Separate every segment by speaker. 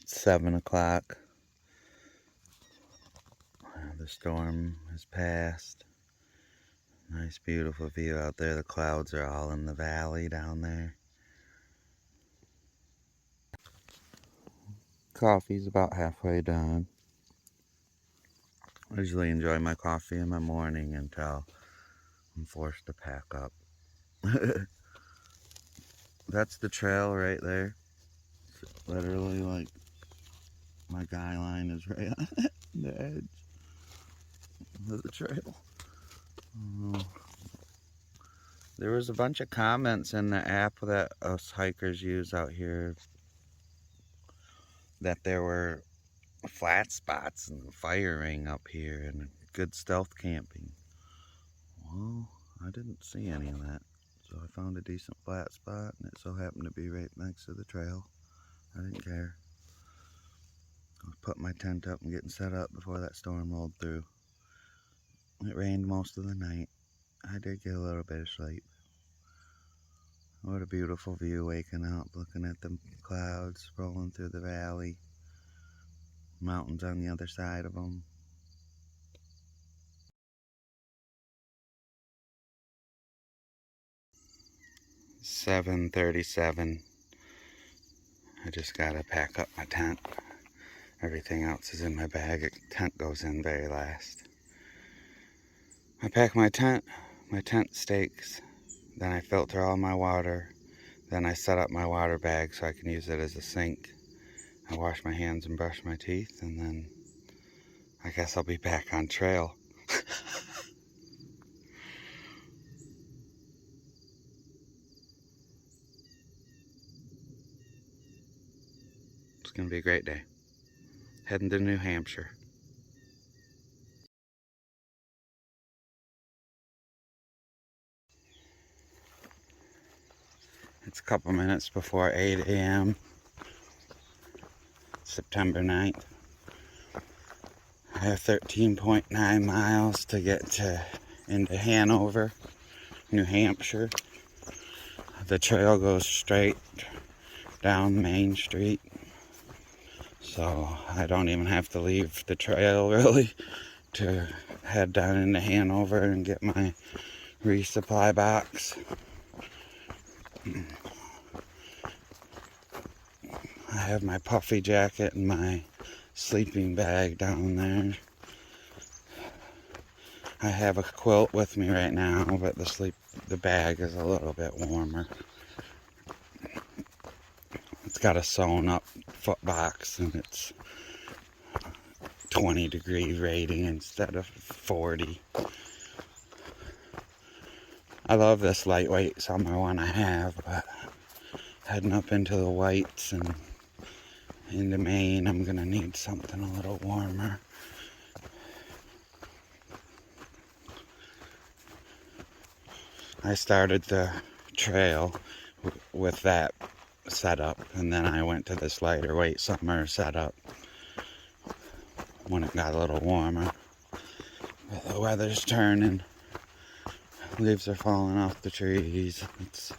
Speaker 1: 7 o'clock. The storm has passed. Nice beautiful view out there. The clouds are all in the valley down there. Coffee's about halfway done. I usually enjoy my coffee in the morning until I'm forced to pack up. That's the trail right there. It's literally like my guy line is right on the edge of the trail. There was a bunch of comments in the app that us hikers use out here that there were flat spots and firing up here and good stealth camping. Well, I didn't see any of that. So I found a decent flat spot and it so happened to be right next to the trail. I didn't care. I was putting my tent up and getting set up before that storm rolled through. It rained most of the night. I did get a little bit of sleep. What a beautiful view waking up, looking at the clouds rolling through the valley. Mountains on the other side of them. "7:37. I just gotta pack up my tent. Everything else is in my bag. The tent goes in very last. I pack my tent stakes, then I filter all my water, then I set up my water bag so I can use it as a sink. I wash my hands and brush my teeth, and then I guess I'll be back on trail. It's gonna be a great day. Heading to New Hampshire. It's a couple minutes before 8 a.m. September 9th. I have 13.9 miles to get into Hanover, New Hampshire. The trail goes straight down Main Street, so I don't even have to leave the trail really to head down into Hanover and get my resupply box. I have my puffy jacket and my sleeping bag down there. I have a quilt with me right now, but the bag is a little bit warmer. It's got a sewn up foot box and it's 20-degree rating instead of 40. I love this lightweight summer one I have, but heading up into the whites and into Maine, I'm gonna need something a little warmer. I started the trail with that setup, and then I went to this lighter weight summer setup when it got a little warmer. But the weather's turning, leaves are falling off the trees. It's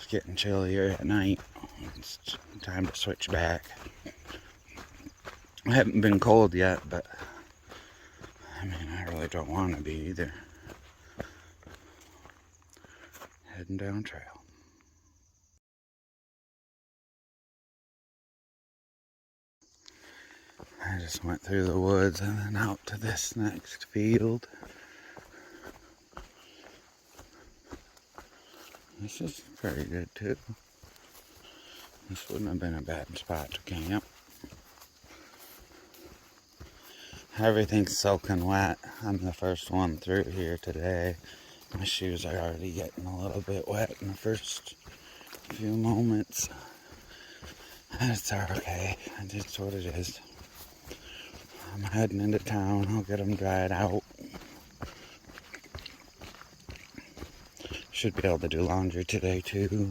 Speaker 1: getting chillier at night. It's time to switch back. I haven't been cold yet, but I mean, I really don't want to be either. Heading down trail. I just went through the woods and then out to this next field. This is pretty good too. This wouldn't have been a bad spot to camp. Everything's soaking wet. I'm the first one through here today. My shoes are already getting a little bit wet in the first few moments. It's okay. It's what it is. I'm heading into town. I'll get them dried out. Should be able to do laundry today too.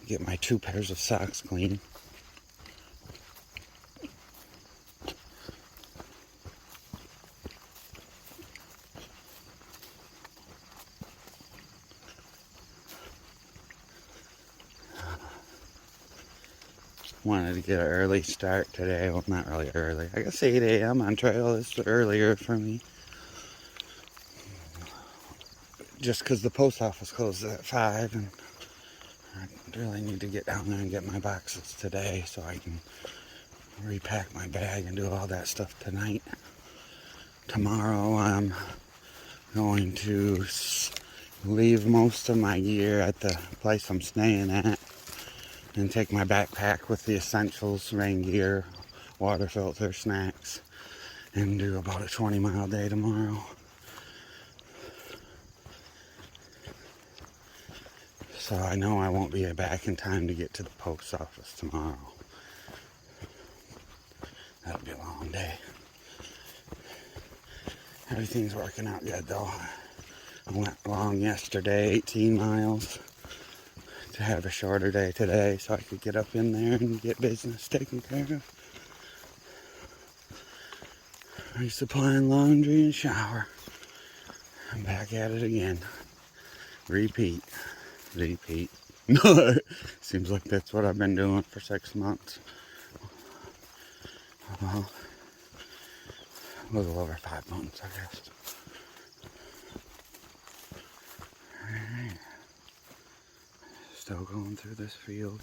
Speaker 1: Get my 2 pairs of socks clean. Wanted to get an early start today. Well, not really early. I guess 8 a.m. on trail is earlier for me. Just because the post office closes at 5, and I really need to get down there and get my boxes today so I can repack my bag and do all that stuff tonight. Tomorrow I'm going to leave most of my gear at the place I'm staying at and take my backpack with the essentials, rain gear, water filter, snacks, and do about a 20-mile day tomorrow. So I know I won't be back in time to get to the post office tomorrow. That'll be a long day. Everything's working out good though. I went long yesterday, 18 miles, to have a shorter day today so I could get up in there and get business taken care of. Resupplying laundry and shower. I'm back at it again. Repeat. Seems like that's what I've been doing for 6 months. Well, a little over 5 months, I guess. Alright. Still going through this field.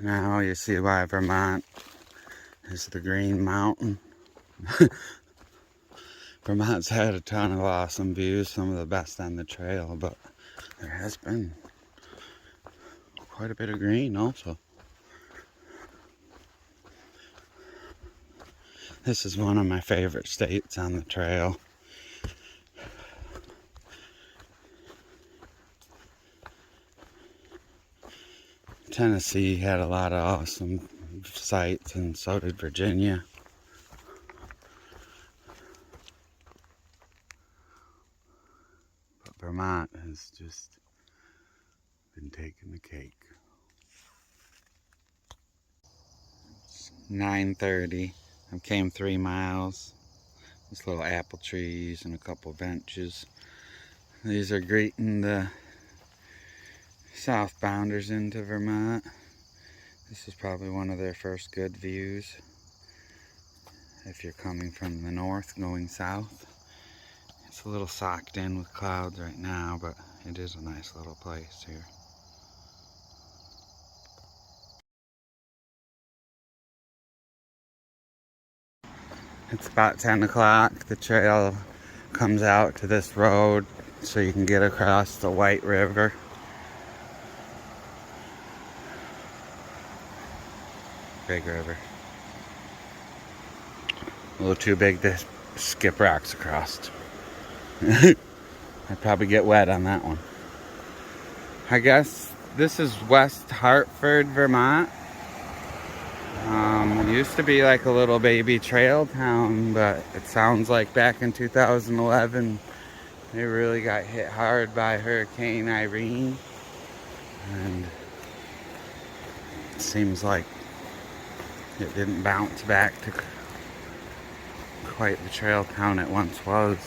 Speaker 1: Now you see why Vermont is the Green Mountain. Vermont's had a ton of awesome views, some of the best on the trail, but there has been quite a bit of green also. This is one of my favorite states on the trail. Tennessee had a lot of awesome sights, and so did Virginia. But Vermont has just been taking the cake. It's 9:30. I came 3 miles. There's little apple trees and a couple benches. These are greeting the southbounders into Vermont. This is probably one of their first good views if you're coming from the north going south. It's a little socked in with clouds right now, but it is a nice little place here. It's about 10 o'clock. The trail comes out to this road so you can get across the White River. Big river. A little too big to skip rocks across. I'd probably get wet on that one. I guess this is West Hartford, Vermont. It used to be like a little baby trail town, but it sounds like back in 2011 they really got hit hard by Hurricane Irene, and it seems like it didn't bounce back to quite the trail town it once was.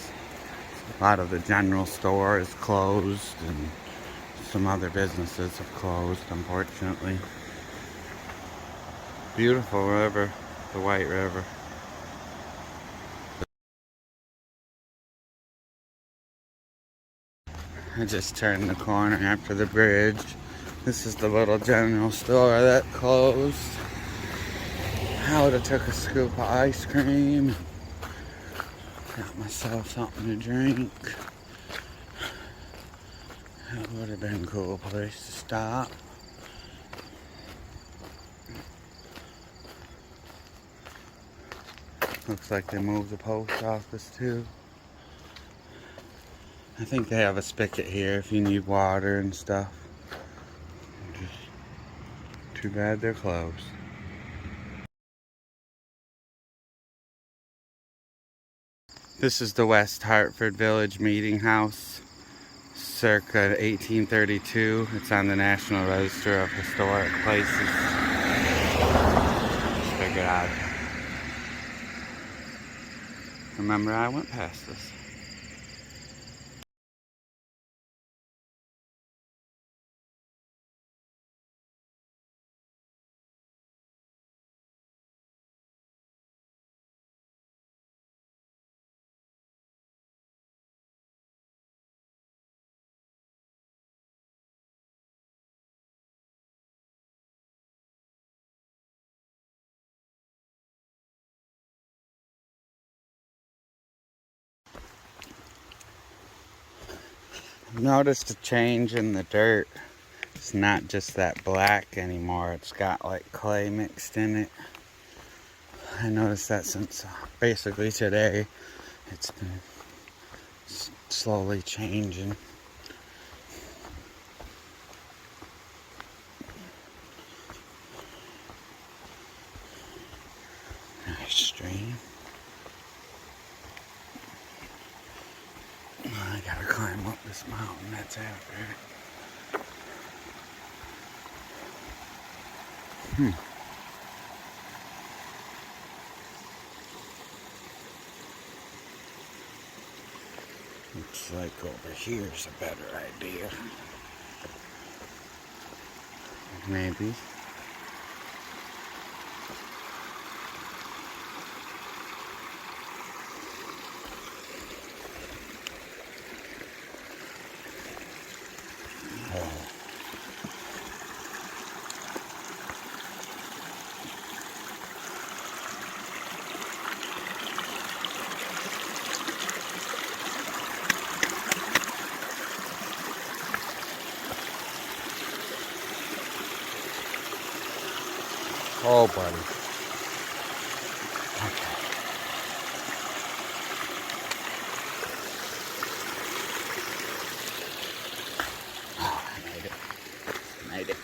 Speaker 1: A lot of the general store is closed, and some other businesses have closed, unfortunately. Beautiful river, the White River. I just turned the corner after the bridge. This is the little general store that closed. I would have took a scoop of ice cream. Got myself something to drink. That would have been a cool place to stop. Looks like they moved the post office too. I think they have a spigot here if you need water and stuff. Just too bad they're closed. This is the West Hartford Village Meeting House, circa 1832. It's on the National Register of Historic Places. Just figured out. Remember, I went past this. Noticed a change in the dirt. It's not just that black anymore. It's got like clay mixed in it. I noticed that since basically today. It's been slowly changing. Nice stream. I gotta climb up this mountain that's after it. Looks like over here's a better idea. Maybe. Oh, buddy. Okay. Oh, I made it. Made it.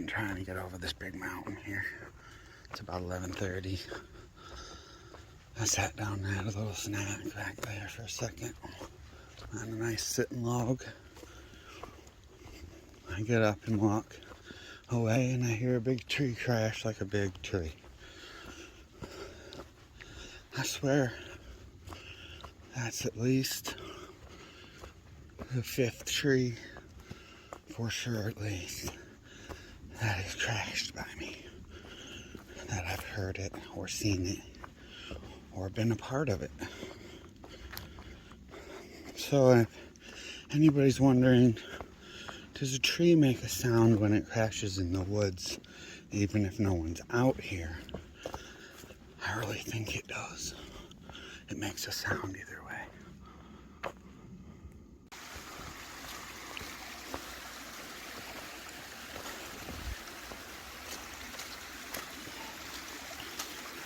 Speaker 1: Trying to get over this big mountain here. It's about 11:30. I sat down and had a little snack back there for a second on a nice sitting log. I get up and walk away and I hear a big tree crash, like a big tree. I swear that's at least the 5th tree, for sure at least, that has crashed by me, that I've heard it or seen it or been a part of it. So if anybody's wondering, does a tree make a sound when it crashes in the woods, even if no one's out here? I really think it does. It makes a sound either way.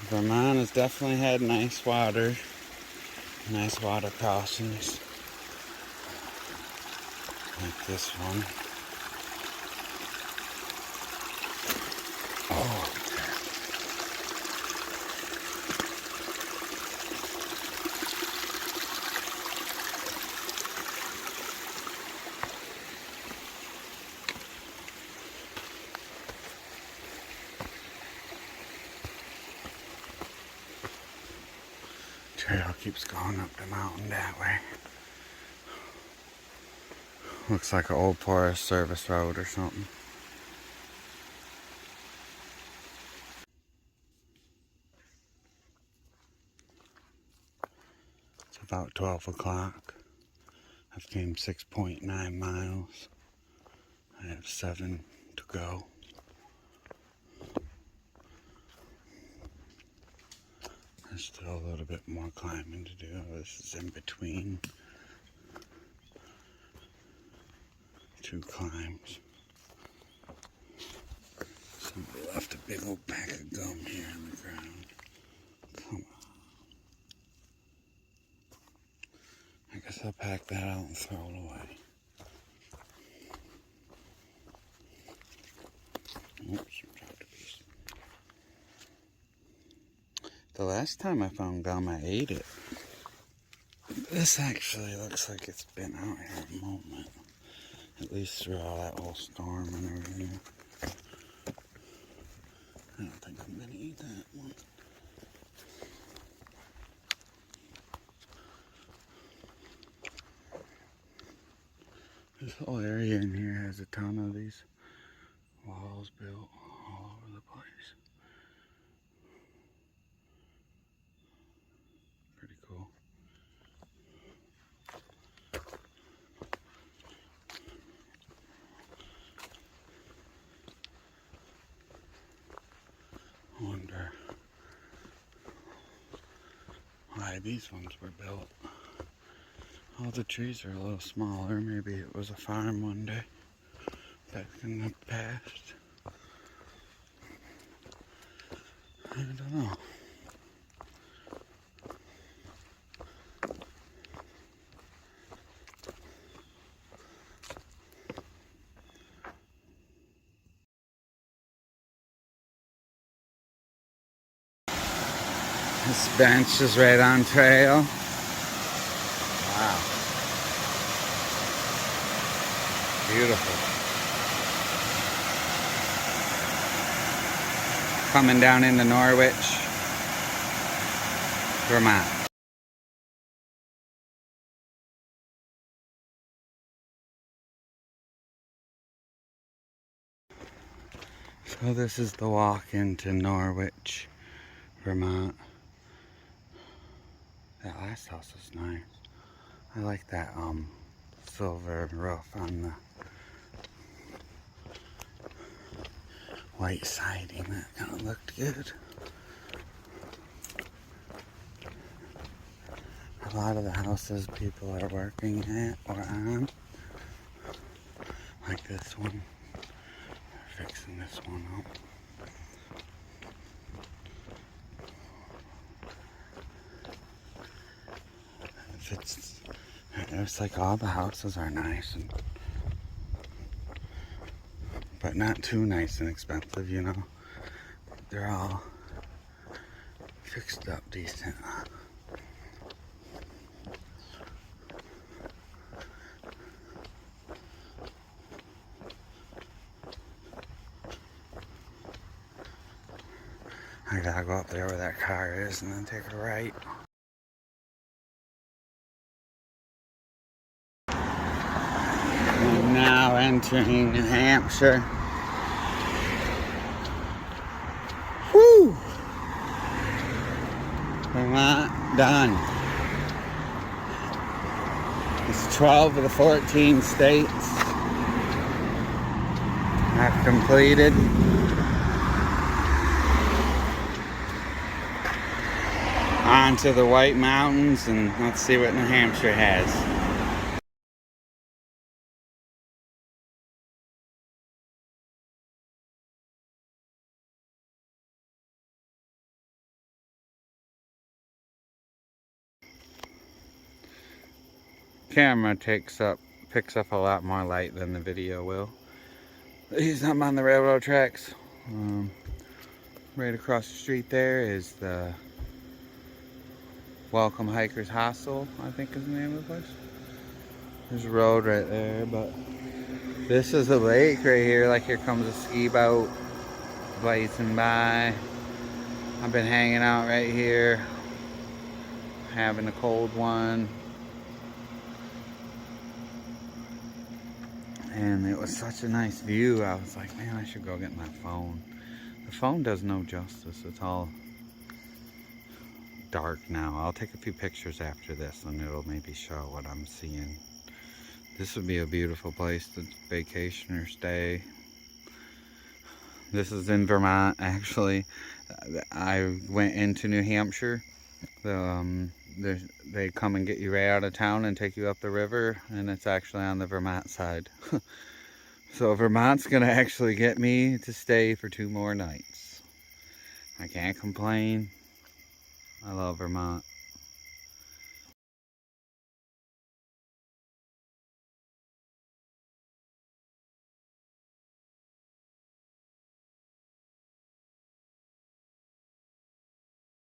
Speaker 1: Vermont has definitely had nice water crossings, like this one. Oh, trail keeps going up the mountain that way. Looks like an old Forest Service road or something. It's about 12 o'clock. I've came 6.9 miles. I have 7 to go. There's still a little bit more climbing to do. This is in between 2 climbs. Somebody left a big old pack of gum here on the ground. Come on. I guess I'll pack that out and throw it away. Oops, dropped a piece. The last time I found gum, I ate it. This actually looks like it's been out here a moment. At least through all that whole storm and everything. I don't think I'm gonna eat that one. This whole area in here has a ton of these walls built all over the place. cool. I wonder why these ones were built. All the trees are a little smaller. Maybe it was a farm one day back in the past. I don't know. This bench is right on trail. Wow. Beautiful. Coming down into Norwich, Vermont. So this is the walk into Norwich, Vermont. That last house is nice. I like that silver roof on the white siding. That kind of looked good. A lot of the houses people are working at or on, like this one. They're fixing this one up. It's like all the houses are nice, but not too nice and expensive, you know. They're all fixed up decent. I gotta go up there where that car is and then take a right. I'm now entering New Hampshire. Whew! We're not done. It's 12 of the 14 states I've completed. On to the White Mountains, and let's see what New Hampshire has. Camera picks up a lot more light than the video will. He's not on the railroad tracks. Right across the street there is the Welcome Hikers Hostel, I think is the name of the place. There's a road right there, but this is a lake right here. Like, here comes a ski boat blazing by. I've been hanging out right here, having a cold one. And it was such a nice view. I was like, man, I should go get my phone. The phone does no justice. It's all dark now. I'll take a few pictures after this and it'll maybe show what I'm seeing. This would be a beautiful place to vacation or stay. This is in Vermont, actually. I went into New Hampshire. They come and get you right out of town and take you up the river, and it's actually on the Vermont side. So Vermont's gonna actually get me to stay for 2 more nights. I can't complain. I love Vermont.